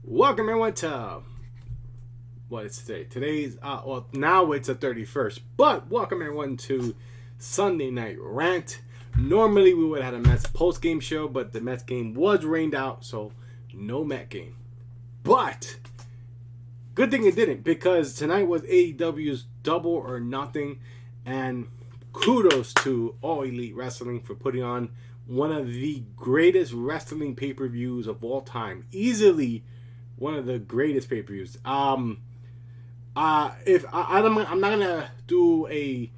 Welcome everyone to what is today? Today's now it's the 31st, but welcome everyone to Sunday Night Rant. Normally we would have had a Mets post game show, but the Mets game was rained out, so no Met game. But good thing it didn't, because tonight was AEW's Double or Nothing, and kudos to All Elite Wrestling for putting on one of the greatest wrestling pay-per-views of all time. Easily one of the greatest pay-per-views. I'm not gonna do a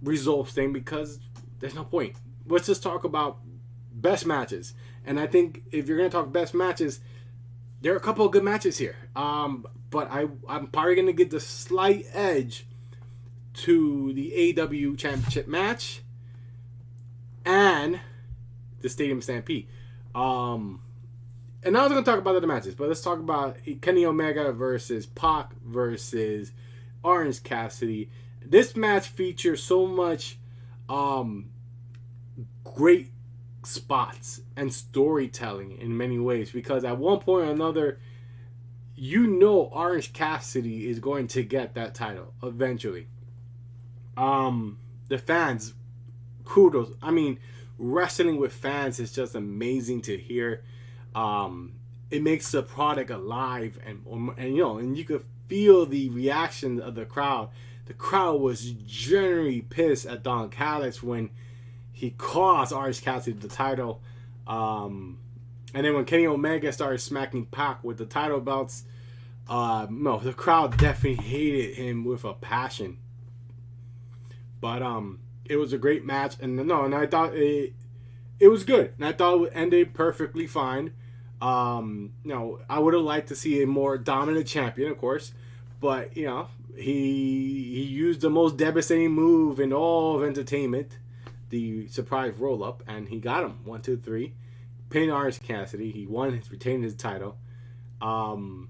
results thing because there's no point. Let's just talk about best matches. And I think if you're gonna talk best matches, there are a couple of good matches here. But I'm probably gonna give the slight edge to the AEW Championship match and the Stadium Stampede. And I was going to talk about other matches, but let's talk about Kenny Omega versus Pac versus Orange Cassidy. This match features so much great spots and storytelling in many ways, because at one point or another, Orange Cassidy is going to get that title eventually. The fans, kudos. I mean, wrestling with fans is just amazing to hear. It makes the product alive, and you could feel the reaction of the crowd. The crowd was generally pissed at Don Callis when he cost Orange Cassidy the title. And then when Kenny Omega started smacking Pac with the title belts, the crowd definitely hated him with a passion. But it was a great match, and I thought it was good, and I thought it ended perfectly fine. I would have liked to see a more dominant champion, of course, but he used the most devastating move in all of entertainment, the surprise roll up, and he got him 1, 2, 3. Pinned Orange Cassidy. He retained his title. And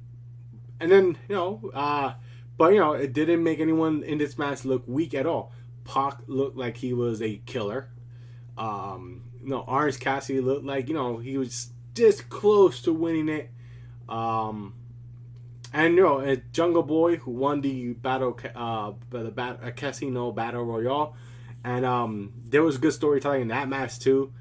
then it didn't make anyone in this match look weak at all. Pac looked like he was a killer. Orange Cassidy looked like he was just close to winning it. And Jungle Boy, who won the Casino Battle Royale, and there was good storytelling in that match too.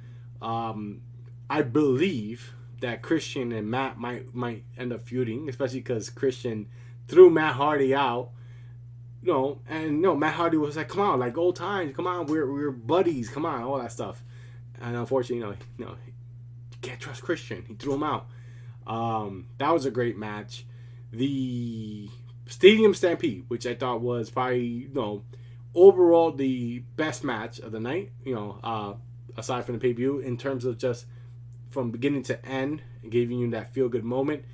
I believe that Christian and Matt might end up feuding, especially because Christian threw Matt Hardy out. Matt Hardy was like, "Come on, like old times. Come on, we're buddies. Come on, all that stuff." And unfortunately, you can't trust Christian. He threw him out. That was a great match. The Stadium Stampede, which I thought was probably overall the best match of the night. Aside from the pay-per-view, in terms of just from beginning to end, giving you that feel-good moment.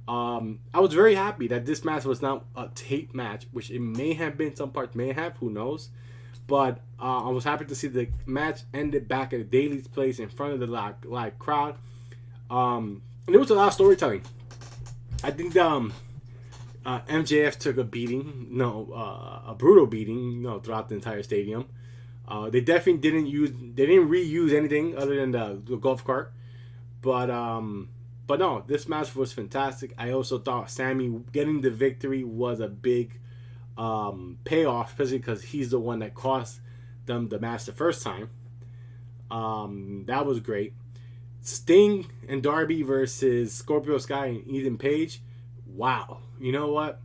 I was very happy that this match was not a tape match, which it may have been. Some parts may have, who knows. But I was happy to see the match ended back at Daly's place in front of the live crowd. And there was a lot of storytelling. I think MJF took a beating, a brutal beating, throughout the entire stadium. They definitely didn't reuse anything other than the golf cart. But no, this match was fantastic. I also thought Sammy getting the victory was a big payoff, especially because he's the one that cost them the match the first time. That was great. Sting and Darby versus Scorpio Sky and Ethan Page. Wow. You know what?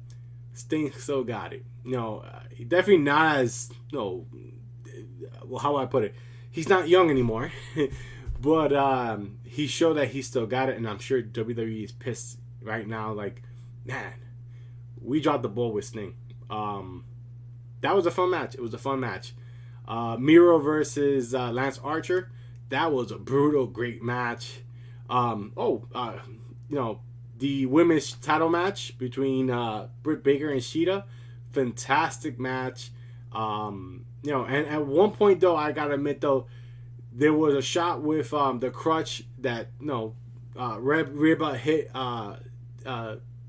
Sting still got it. He definitely not as, how do I put it? He's not young anymore. But he showed that he still got it, and I'm sure WWE is pissed right now. Like, man, we dropped the ball with Sting. That was a fun match. It was a fun match. Miro versus Lance Archer. That was a brutal, great match. The women's title match between Britt Baker and Sheeta. Fantastic match. And at one point, though, I gotta admit, though, there was a shot with the crutch that Reba hit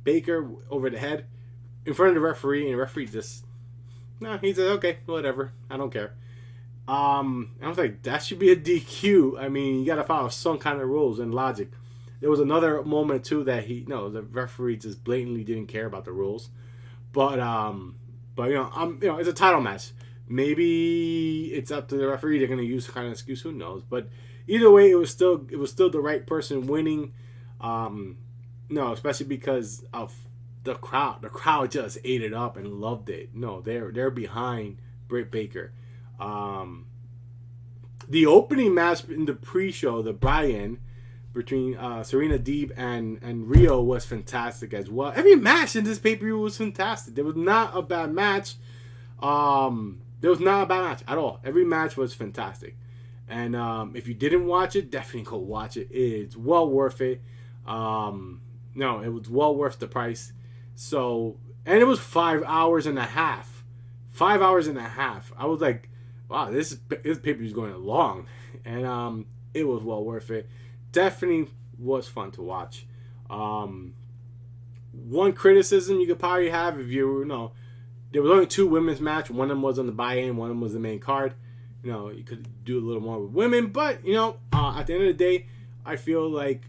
Baker over the head in front of the referee, and the referee just he said, "Okay, whatever, I don't care." I was like, that should be a DQ. I mean, you got to follow some kind of rules and logic. There was another moment too that the referee just blatantly didn't care about the rules. But it's a title match. Maybe it's up to the referee. They're gonna use kind of excuse. Who knows? But either way, it was still the right person winning. No, especially because of the crowd. The crowd just ate it up and loved it. No, they're behind Britt Baker. The opening match in the pre-show, the buy-in between Serena Deeb and Rio was fantastic as well. Every match in this pay-per-view was fantastic. There was not a bad match. There was not a bad match at all. Every match was fantastic. And if you didn't watch it, definitely go watch it. It's well worth it. No, it was well worth the price. So, and it was 5 hours and a half. 5 hours and a half. I was like, wow, this pay-per-view is going long. And it was well worth it. Definitely was fun to watch. One criticism you could probably have if there was only 2 women's match. One of them was on the buy-in, one of them was the main card. You could do a little more with women, but at the end of the day, I feel like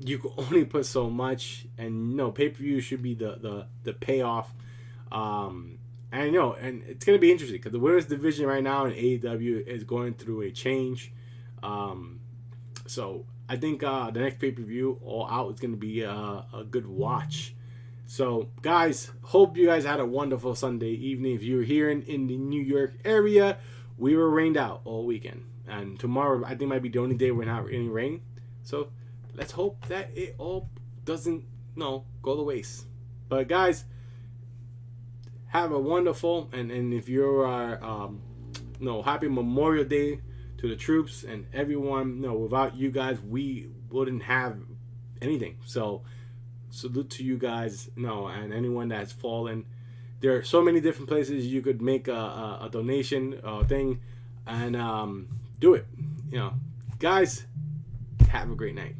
you can only put so much, and pay-per-view should be the payoff. And it's gonna be interesting because the women's division right now in AEW is going through a change. So I think the next pay-per-view, All Out, is gonna be a good watch. So, guys, hope you guys had a wonderful Sunday evening. If you're here in the New York area, we were rained out all weekend. And tomorrow, I think, might be the only day we're not any rain. So, let's hope that it all doesn't, go to waste. But, guys, have a wonderful, and if you're, happy Memorial Day to the troops and everyone. Without you guys, we wouldn't have anything. So, salute to you guys, and anyone that's fallen. There are so many different places you could make a donation thing and do it. Guys, have a great night.